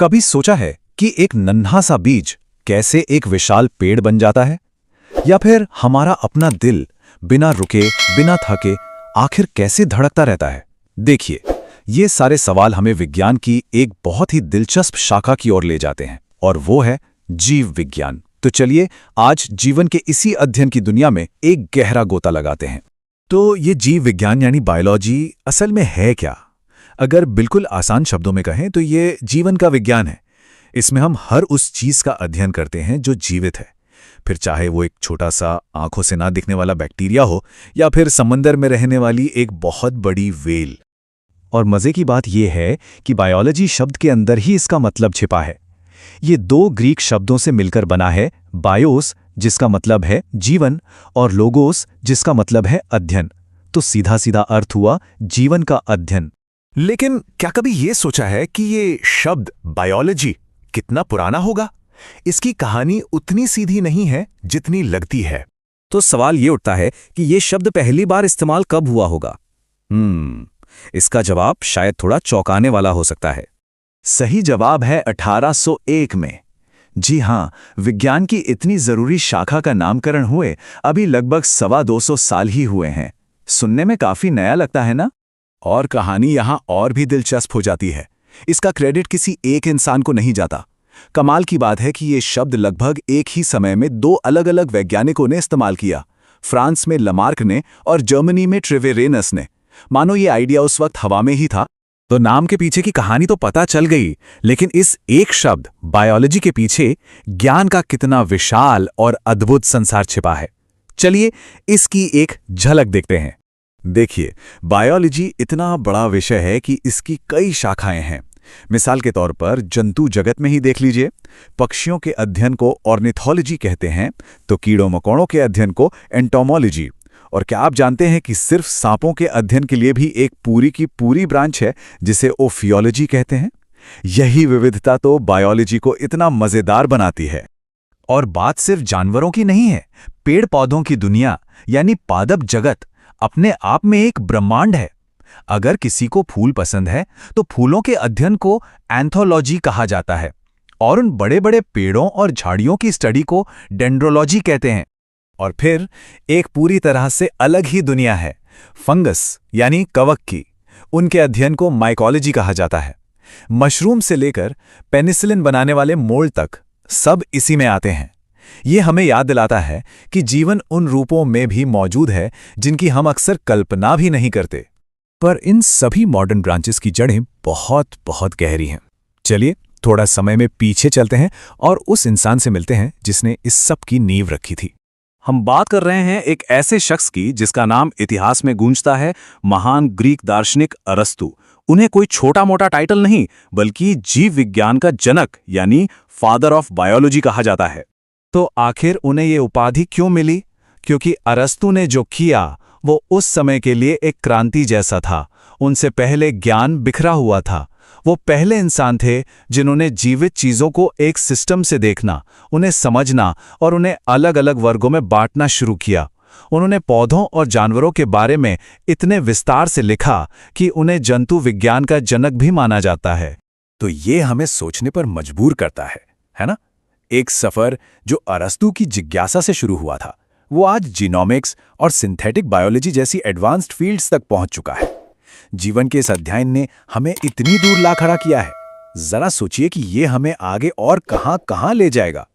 कभी सोचा है कि एक नन्हा सा बीज कैसे एक विशाल पेड़ बन जाता है? या फिर हमारा अपना दिल बिना रुके, बिना थके आखिर कैसे धड़कता रहता है? देखिए, ये सारे सवाल हमें विज्ञान की एक बहुत ही दिलचस्प शाखा की ओर ले जाते हैं, और वो है जीव विज्ञान। तो चलिए आज जीवन के इसी अध्ययन की दुनिया में एक गहरा गोता लगाते हैं। तो ये जीव विज्ञान यानी बायोलॉजी असल में है क्या? अगर बिल्कुल आसान शब्दों में कहें तो ये जीवन का विज्ञान है। इसमें हम हर उस चीज का अध्ययन करते हैं जो जीवित है, फिर चाहे वो एक छोटा सा आंखों से ना दिखने वाला बैक्टीरिया हो या फिर समंदर में रहने वाली एक बहुत बड़ी व्हेल। और मजे की बात यह है कि बायोलॉजी शब्द के अंदर ही इसका मतलब छिपा है। ये दो ग्रीक शब्दों से मिलकर बना है, बायोस जिसका मतलब है जीवन और लोगोस जिसका मतलब है अध्ययन। तो सीधा सीधा अर्थ हुआ जीवन का अध्ययन। लेकिन क्या कभी ये सोचा है कि ये शब्द बायोलॉजी कितना पुराना होगा? इसकी कहानी उतनी सीधी नहीं है जितनी लगती है। तो सवाल ये उठता है कि ये शब्द पहली बार इस्तेमाल कब हुआ होगा? इसका जवाब शायद थोड़ा चौंकाने वाला हो सकता है। सही जवाब है 1801 में। जी हां, विज्ञान की इतनी जरूरी शाखा का नामकरण हुए अभी लगभग 225 साल ही हुए हैं। सुनने में काफी नया लगता है ना? और कहानी यहां और भी दिलचस्प हो जाती है। इसका क्रेडिट किसी एक इंसान को नहीं जाता। कमाल की बात है कि ये शब्द लगभग एक ही समय में दो अलग अलग वैज्ञानिकों ने इस्तेमाल किया। फ्रांस में लमार्क ने और जर्मनी में ट्रेवेरेनस ने। मानो ये आइडिया उस वक्त हवा में ही था। तो नाम के पीछे की कहानी तो पता चल गई, लेकिन इस एक शब्द बायोलॉजी के पीछे ज्ञान का कितना विशाल और अद्भुत संसार छिपा है। चलिए इसकी एक झलक देखते हैं। देखिए, बायोलॉजी इतना बड़ा विषय है कि इसकी कई शाखाएं हैं। मिसाल के तौर पर जंतु जगत में ही देख लीजिए। पक्षियों के अध्ययन को ऑर्निथोलॉजी कहते हैं, तो कीड़ों मकोड़ों के अध्ययन को एंटोमोलॉजी। और क्या आप जानते हैं कि सिर्फ सांपों के अध्ययन के लिए भी एक पूरी की पूरी ब्रांच है जिसे ओफियोलॉजी कहते हैं? यही विविधता तो बायोलॉजी को इतना मजेदार बनाती है। और बात सिर्फ जानवरों की नहीं है। पेड़ पौधों की दुनिया यानी पादप जगत अपने आप में एक ब्रह्मांड है। अगर किसी को फूल पसंद है तो फूलों के अध्ययन को एंथोलॉजी कहा जाता है, और उन बड़े बड़े पेड़ों और झाड़ियों की स्टडी को डेंड्रोलॉजी कहते हैं। और फिर एक पूरी तरह से अलग ही दुनिया है, फंगस यानी कवक की। उनके अध्ययन को माइकोलॉजी कहा जाता है। मशरूम से लेकर पेनिसिलिन बनाने वाले मोल्ड तक सब इसी में आते हैं। ये हमें याद दिलाता है कि जीवन उन रूपों में भी मौजूद है जिनकी हम अक्सर कल्पना भी नहीं करते। पर इन सभी मॉडर्न ब्रांचेस की जड़ें बहुत बहुत गहरी हैं। चलिए थोड़ा समय में पीछे चलते हैं और उस इंसान से मिलते हैं जिसने इस सब की नींव रखी थी। हम बात कर रहे हैं एक ऐसे शख्स की जिसका नाम इतिहास में गूंजता है, महान ग्रीक दार्शनिक अरस्तु। उन्हें कोई छोटा मोटा टाइटल नहीं, बल्कि जीव विज्ञान का जनक यानी फादर ऑफ बायोलॉजी कहा जाता है। तो आखिर उन्हें ये उपाधि क्यों मिली? क्योंकि अरस्तु ने जो किया वो उस समय के लिए एक क्रांति जैसा था। उनसे पहले ज्ञान बिखरा हुआ था। वो पहले इंसान थे जिन्होंने जीवित चीजों को एक सिस्टम से देखना, उन्हें समझना और उन्हें अलग अलग वर्गों में बांटना शुरू किया। उन्होंने पौधों और जानवरों के बारे में इतने विस्तार से लिखा कि उन्हें जंतु विज्ञान का जनक भी माना जाता है। तो ये हमें सोचने पर मजबूर करता है ना? एक सफर जो अरस्तु की जिज्ञासा से शुरू हुआ था, वो आज जीनोमिक्स और सिंथेटिक बायोलॉजी जैसी एडवांस्ड फील्ड्स तक पहुंच चुका है। जीवन के इस अध्ययन ने हमें इतनी दूर ला खड़ा किया है। जरा सोचिए कि ये हमें आगे और कहां-कहां ले जाएगा।